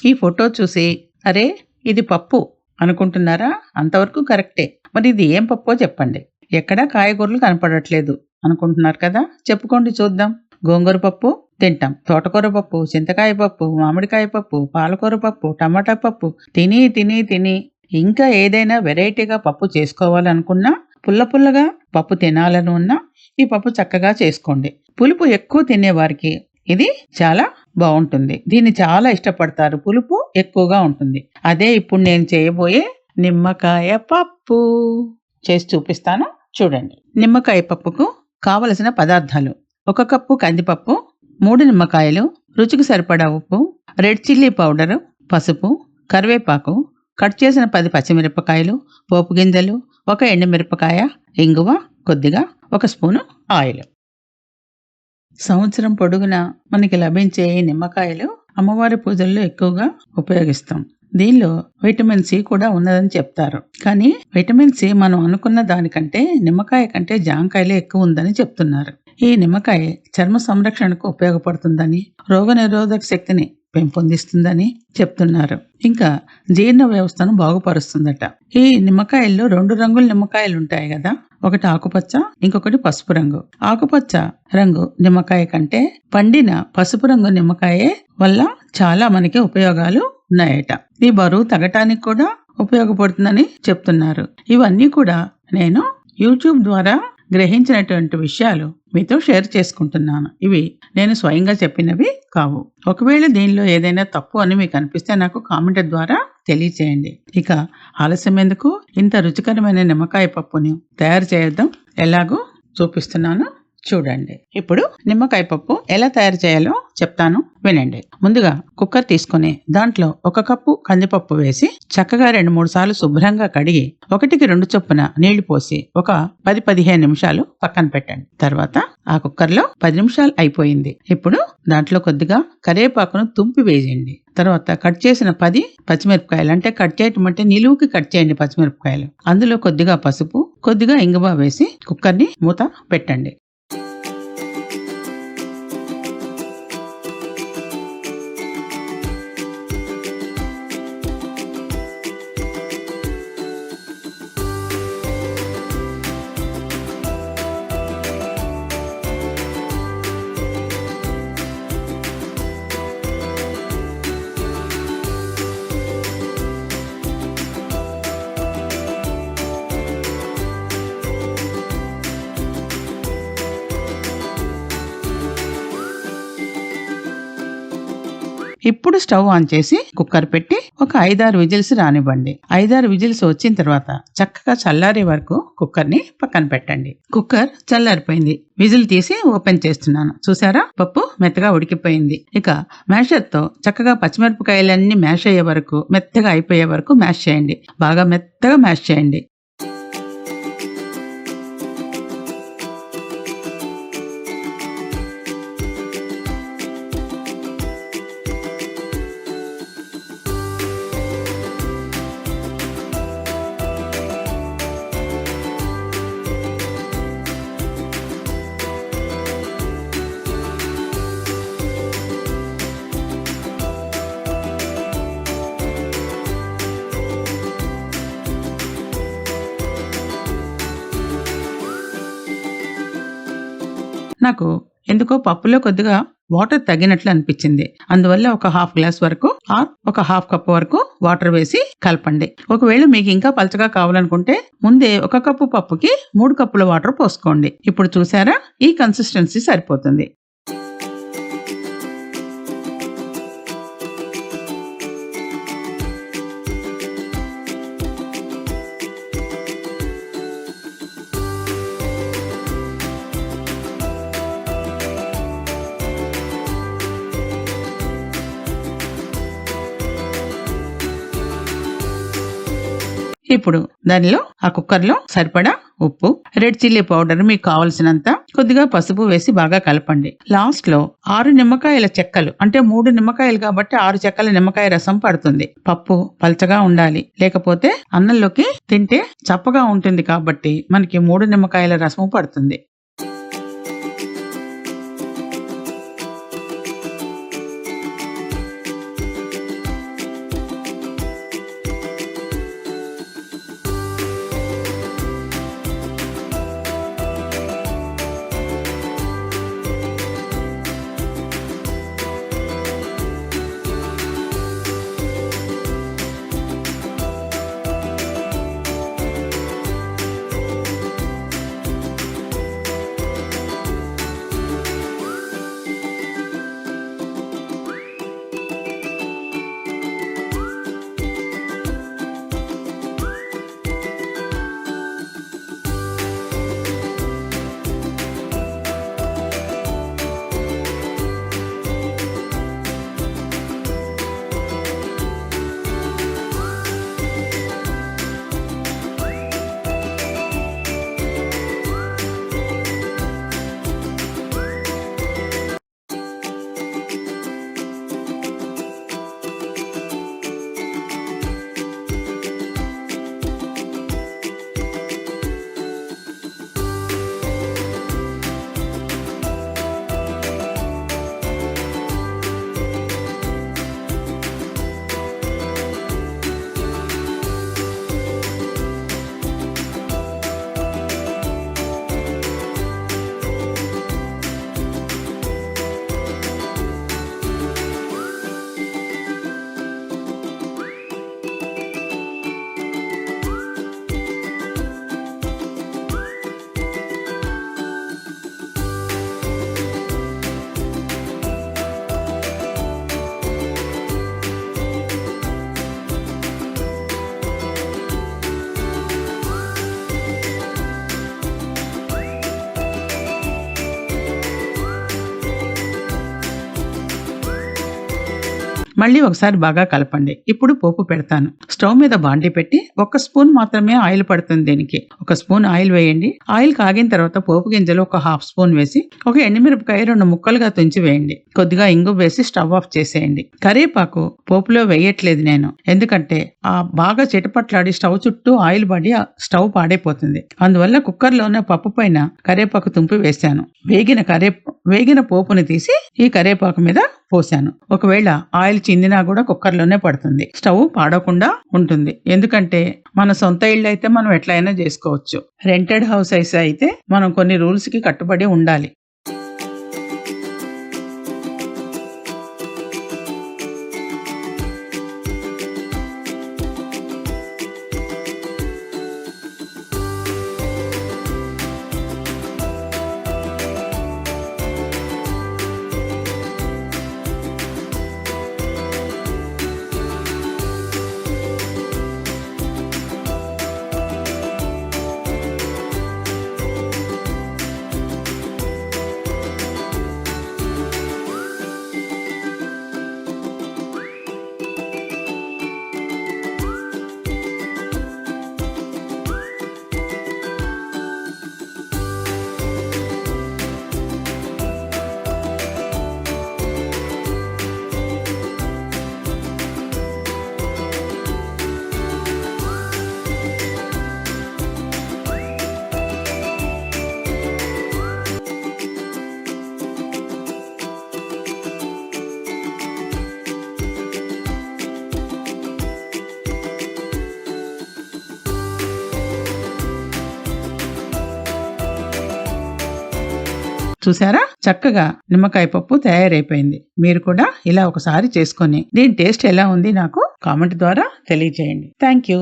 ఈ ఫోటో చూసి అరే ఇది పప్పు అనుకుంటున్నారా? అంతవరకు కరెక్టే. మరి ఇది ఏం పప్పో చెప్పండి. ఎక్కడా కాయగూరలు కనపడట్లేదు అనుకుంటున్నారు కదా? చెప్పుకోండి చూద్దాం. గోంగూర పప్పు తింటాం, తోటకూర పప్పు, చింతకాయ పప్పు, మామిడికాయ పప్పు, పాలకూర పప్పు, టమాటా పప్పు తిని తిని తిని ఇంకా ఏదైనా వెరైటీగా పప్పు చేసుకోవాలనుకున్నా, పుల్ల పుల్లగా పప్పు తినాలని ఉన్నా ఈ పప్పు చక్కగా చేసుకోండి. పులుపు ఎక్కువ తినేవారికి ఇది చాలా బాగుంటుంది. దీన్ని చాలా ఇష్టపడతారు. పులుపు ఎక్కువగా ఉంటుంది. అదే ఇప్పుడు నేను చేయబోయే నిమ్మకాయ పప్పు చేసి చూపిస్తాను చూడండి. నిమ్మకాయ పప్పుకు కావలసిన పదార్థాలు: 1 కప్పు కందిపప్పు, 3 నిమ్మకాయలు, రుచికి సరిపడా ఉప్పు, రెడ్ చిల్లీ పౌడరు, పసుపు, కరివేపాకు, కట్ చేసిన 10 పచ్చిమిరపకాయలు, పోపు గింజలు, 1 ఎండుమిరపకాయ, ఇంగువ కొద్దిగా, 1 స్పూను ఆయిల్. సంవత్సరం పొడుగునా మనకి లభించే ఈ నిమ్మకాయలు అమ్మవారి పూజల్లో ఎక్కువగా ఉపయోగిస్తాం. దీనిలో విటమిన్ సి కూడా ఉన్నదని చెప్తారు. కానీ విటమిన్ సి మనం అనుకున్న దానికంటే నిమ్మకాయ కంటే జాంకాయలే ఎక్కువ ఉందని చెప్తున్నారు. ఈ నిమ్మకాయ చర్మ సంరక్షణకు ఉపయోగపడుతుందని, రోగనిరోధక శక్తిని పెంపొందిస్తుందని చెప్తున్నారు. ఇంకా జీర్ణ వ్యవస్థను బాగుపరుస్తుందట. ఈ నిమ్మకాయల్లో 2 రంగుల నిమ్మకాయలు ఉంటాయి కదా, ఒకటి ఆకుపచ్చ, ఇంకొకటి పసుపు రంగు. ఆకుపచ్చ రంగు నిమ్మకాయ కంటే పండిన పసుపు రంగు నిమ్మకాయ వల్ల చాలా మనకి ఉపయోగాలు ఉన్నాయట. ఈ బరువు తగ్గటానికి కూడా ఉపయోగపడుతుందని చెప్తున్నారు. ఇవన్నీ కూడా నేను యూట్యూబ్ ద్వారా గ్రహించినటువంటి విషయాలు మీతో షేర్ చేసుకుంటున్నాను. ఇవి నేను స్వయంగా చెప్పినవి కావు. ఒకవేళ దీనిలో ఏదైనా తప్పు అని మీకు అనిపిస్తే నాకు కామెంట్ ద్వారా తెలియచేయండి. ఇక ఆలస్యం ఎందుకు, ఇంత రుచికరమైన నిమ్మకాయ పప్పుని తయారు చేద్దాం. ఎలాగో చూపిస్తున్నాను చూడండి. ఇప్పుడు నిమ్మకాయ పప్పు ఎలా తయారు చేయాలో చెప్తాను వినండి. ముందుగా కుక్కర్ తీసుకుని దాంట్లో 1 కప్పు కందిపప్పు వేసి చక్కగా 2-3 సార్లు శుభ్రంగా కడిగి 1కి 2 చొప్పున నీళ్లు పోసి ఒక 10-15 నిమిషాలు పక్కన పెట్టండి. తర్వాత ఆ కుక్కర్లో 10 నిమిషాలు అయిపోయింది. ఇప్పుడు దాంట్లో కొద్దిగా కరివేపాకును తుంపి వేయండి. తర్వాత కట్ చేసిన 10 పచ్చిమిరపకాయలు, అంటే కట్ చేయటం అంటే నిలువుకి కట్ చేయండి పచ్చిమిరపకాయలు. అందులో కొద్దిగా పసుపు, కొద్దిగా ఇంగువ వేసి కుక్కర్ని మూత పెట్టండి. ఇప్పుడు స్టవ్ ఆన్ చేసి కుక్కర్ పెట్టి ఒక 5-6 విజిల్స్ రానివ్వండి. 5-6 విజిల్స్ వచ్చిన తర్వాత చక్కగా చల్లారే వరకు కుక్కర్ని పక్కన పెట్టండి. కుక్కర్ చల్లారిపోయింది. విజిల్ తీసి ఓపెన్ చేస్తున్నాను. చూసారా, పప్పు మెత్తగా ఉడికిపోయింది. ఇక మ్యాషర్తో చక్కగా పచ్చిమిరపకాయలన్నీ మ్యాష్ అయ్యే వరకు, మెత్తగా అయిపోయే వరకు మ్యాష్ చేయండి. బాగా మెత్తగా మ్యాష్ చేయండి. నాకు ఎందుకో పప్పులో కొద్దిగా వాటర్ తగ్గినట్లు అనిపించింది. అందువల్ల ఒక 1/2 గ్లాస్ వరకు ఒక 1/2 కప్ వరకు వాటర్ వేసి కలపండి. ఒకవేళ మీకు ఇంకా పలచగా కావాలనుకుంటే ముందే 1 కప్పు పప్పుకి 3 కప్పుల వాటర్ పోసుకోండి. ఇప్పుడు చూసారా, ఈ కన్సిస్టెన్సీ సరిపోతుంది. ఇప్పుడు దానిలో ఆ కుక్కర్లో సరిపడా ఉప్పు, రెడ్ చిల్లీ పౌడర్ మీకు కావలసినంత, కొద్దిగా పసుపు వేసి బాగా కలపండి. లాస్ట్ లో 6 నిమ్మకాయల చెక్కలు, అంటే 3 నిమ్మకాయలు కాబట్టి 6 చెక్కల నిమ్మకాయ రసం పడుతుంది. పప్పు పల్చగా ఉండాలి, లేకపోతే అన్నంలోకి తింటే చప్పగా ఉంటుంది. కాబట్టి మనకి 3 నిమ్మకాయల రసం పడుతుంది. మళ్ళీ ఒకసారి బాగా కలపండి. ఇప్పుడు పోపు పెడతాను. స్టవ్ మీద బాండీ పెట్టి 1 స్పూన్ మాత్రమే ఆయిల్ పడుతుంది దీనికి. 1 స్పూన్ ఆయిల్ వేయండి. ఆయిల్ కాగిన తర్వాత పోపు గింజలు 1/2 స్పూన్ వేసి ఒక ఎండుమిరపకాయ 2 ముక్కలుగా తుంచి వేయండి. కొద్దిగా ఇంగు వేసి స్టవ్ ఆఫ్ చేసేయండి. కరివేపాకు పోపులో వేయట్లేదు నేను, ఎందుకంటే బాగా చిటపట్లాడి స్టవ్ చుట్టూ ఆయిల్ పడి స్టవ్ పాడైపోతుంది. అందువల్ల కుక్కర్లోనే పప్పు పైన కరివేపాకు తుంపి వేశాను. వేగిన పోపుని తీసి ఈ కరివేపాకు మీద పోసాను. ఒకవేళ ఆయిల్ చిందినా కూడా కుక్కర్లోనే పడుతుంది. స్టవ్ పాడకుండా ఉంటుంది. ఎందుకంటే మన సొంత ఇల్లు అయితే మనం ఎట్లయినా చేసుకోవచ్చు. రెంటెడ్ హౌస్ అయితే మనం కొన్ని రూల్స్ కి కట్టుబడి ఉండాలి. చూసారా, చక్కగా నిమ్మకాయ పప్పు తయారైపోయింది. మీరు కూడా ఇలా ఒకసారి చేసుకొని దీని టేస్ట్ ఎలా ఉంది నాకు కామెంట్ ద్వారా తెలియజేయండి. Thank you.